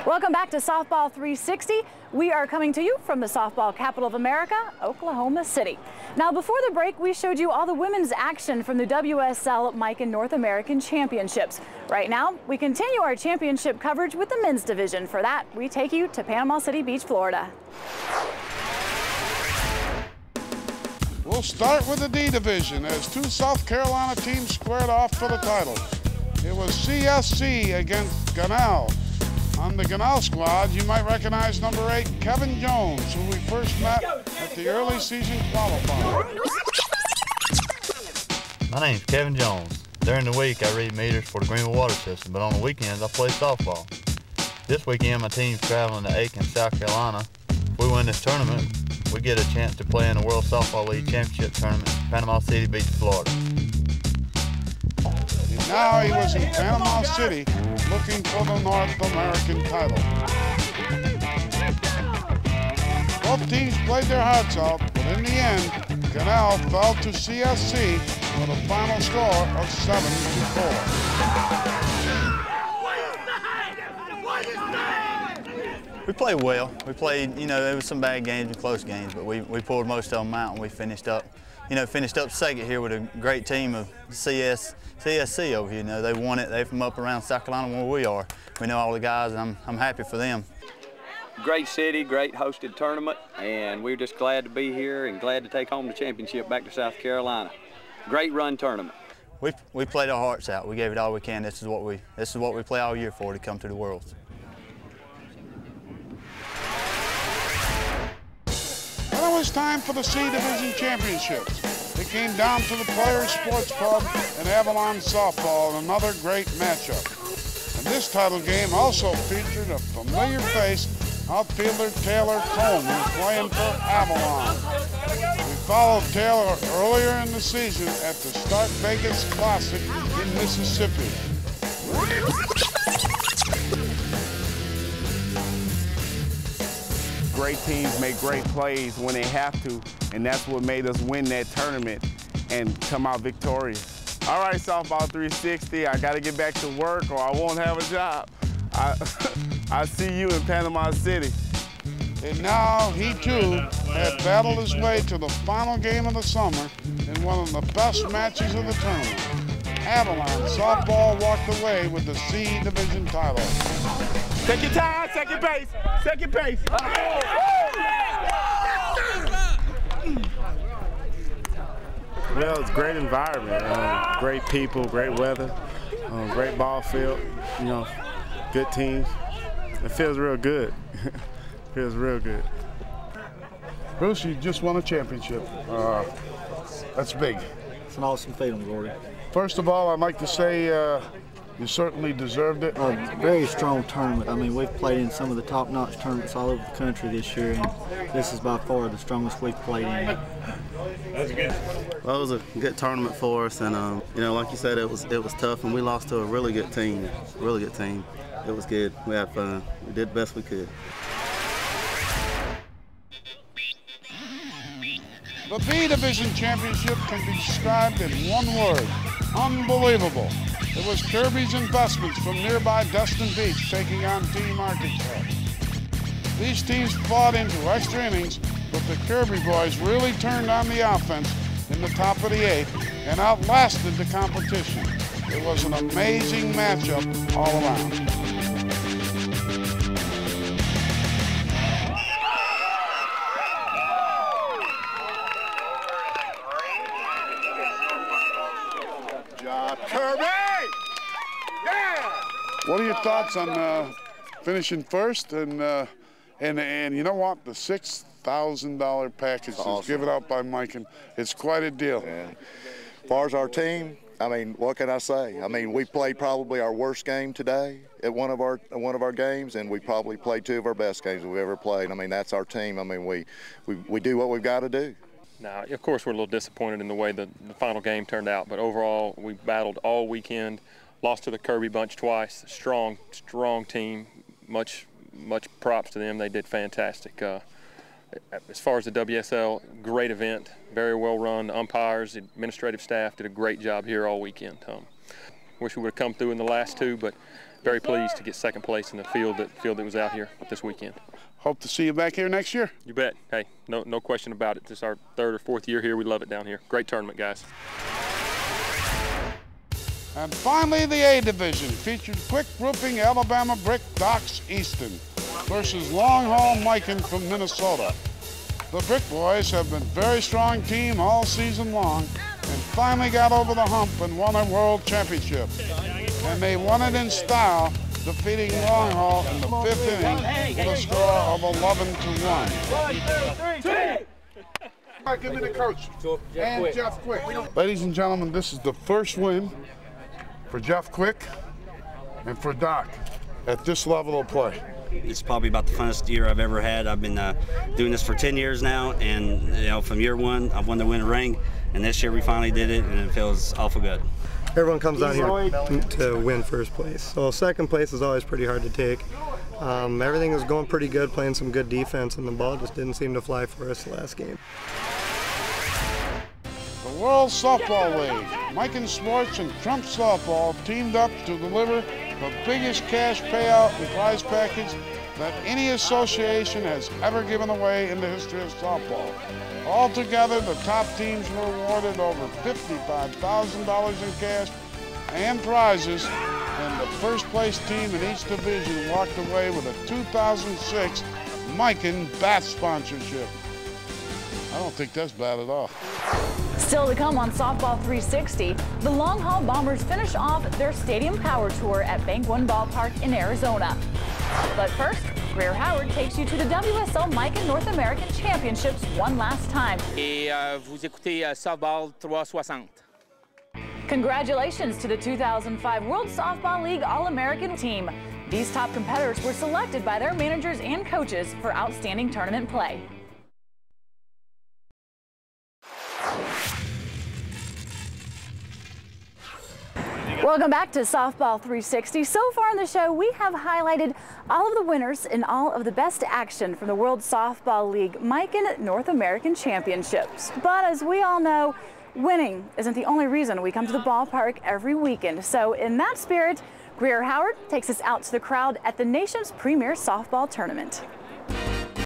Welcome back to Softball 360. We are coming to you from the softball capital of America, Oklahoma City. Now, before the break, we showed you all the women's action from the WSL Miken North American Championships. Right now, we continue our championship coverage with the men's division. For that, we take you to Panama City Beach, Florida. We'll start with the D division as two South Carolina teams squared off for the title. It was CSC against Ganal. On the Ganal squad, you might recognize number 8, Kevin Jones, who we first met at the early season qualifier. My name's Kevin Jones. During the week, I read meters for the Greenville Water System, but on the weekends, I play softball. This weekend, my team's traveling to Aiken, South Carolina. If we win this tournament, we get a chance to play in the World Softball League Championship Tournament in Panama City Beach, Florida. And now he was in Panama City looking for the North American title. Both teams played their hearts out, but in the end, Ganal fell to CSC with a final score of 7-4. We played well. We played, there was some bad games and close games, but we pulled most of them out and we finished up second here with a great team of CSC over here. They won it. They're from up around South Carolina where we are. We know all the guys, and I'm happy for them. Great city, great hosted tournament, and we're just glad to be here and glad to take home the championship back to South Carolina. Great run tournament. We played our hearts out. We gave it all we can. This is what we play all year for, to come to the Worlds. Well, it was time for the C Division Championships. It came down to the Players Sports Club and Avalon Softball, another great matchup. And this title game also featured a familiar face, outfielder Taylor Coleman, playing for Avalon. We followed Taylor earlier in the season at the Start Vegas Classic in Mississippi. Great teams make great plays when they have to, and that's what made us win that tournament and come out victorious. All right, Softball 360, I got to get back to work or I won't have a job. I see you in Panama City. And now he too had battled his way to the final game of the summer in one of the best matches of the tournament. Avalon Softball walked away with the C Division title. Take your time, second base, second base. Well, it's a great environment, great people, great weather, great ball field, good teams. It feels real good. Feels real good. Bruce, you just won a championship. That's big. It's an awesome feeling, Gordy. First of all, I'd like to say you certainly deserved it. A very strong tournament. I mean, we've played in some of the top-notch tournaments all over the country this year, and this is by far the strongest we've played in. That's good. Well, it was a good tournament for us, and like you said, it was tough, and we lost to a really good team. Really good team. It was good. We had fun. We did the best we could. The B Division Championship can be described in one word: unbelievable. It was Kirby's Investments from nearby Destin Beach taking on Team Arkansas. These teams fought into extra innings, but the Kirby boys really turned on the offense in the top of the 8th and outlasted the competition. It was an amazing matchup all around. Kirby! Yeah! What are your thoughts on finishing first? And you know what? The $6,000 package is given out by Miken. It's quite a deal. Yeah. As far as our team, I mean, what can I say? I mean, we played probably our worst game today at one of our games, and we probably played 2 of our best games we've ever played. I mean, that's our team. I mean, we do what we've got to do. Now, of course, we're a little disappointed in the way the final game turned out, but overall, we battled all weekend, lost to the Kirby bunch twice. Strong team. Much props to them. They did fantastic. As far as the WSL, great event, very well run. The umpires, the administrative staff did a great job here all weekend. Wish we would have come through in the last two, but very pleased to get second place in the field that was out here this weekend. Hope to see you back here next year. You bet. Hey, no question about it. This is our third or fourth year here. We love it down here. Great tournament, guys. And finally, the A division featured Quick Roofing Alabama Brick Docks Easton versus Long Haul Miken from Minnesota. The Brick Boys have been a very strong team all season long and finally got over the hump and won a world championship. And they won it in style, defeating Long Haul in the 5th inning with a score of 11-1. 1, 2, 3. Give me the coach and Jeff Quick. Ladies and gentlemen, this is the first win for Jeff Quick and for Doc at this level of play. It's probably about the funnest year I've ever had. I've been doing this for 10 years now, and from year one, I've won the winning ring, and this year we finally did it, and it feels awful good. Everyone comes down here to win first place, so second place is always pretty hard to take. Everything was going pretty good, playing some good defense, and the ball just didn't seem to fly for us the last game. The World Softball League, Miken Sports and Trump Softball teamed up to deliver the biggest cash payout and prize package that any association has ever given away in the history of softball. Altogether, the top teams were awarded over $55,000 in cash and prizes, and the first place team in each division walked away with a 2006 Miken bat sponsorship. I don't think that's bad at all. Still to come on Softball 360, the Long Haul Bombers finish off their Stadium Power Tour at Bank One Ballpark in Arizona. But first, Greer Howard takes you to the WSL Miken North American Championships one last time. Et vous écoutez Softball 360. Congratulations to the 2005 World Softball League All-American team. These top competitors were selected by their managers and coaches for outstanding tournament play. Welcome back to Softball 360. So far in the show, we have highlighted all of the winners and all of the best action from the World Softball League Miken North American Championships. But as we all know, winning isn't the only reason we come to the ballpark every weekend. So in that spirit, Greer Howard takes us out to the crowd at the nation's premier softball tournament.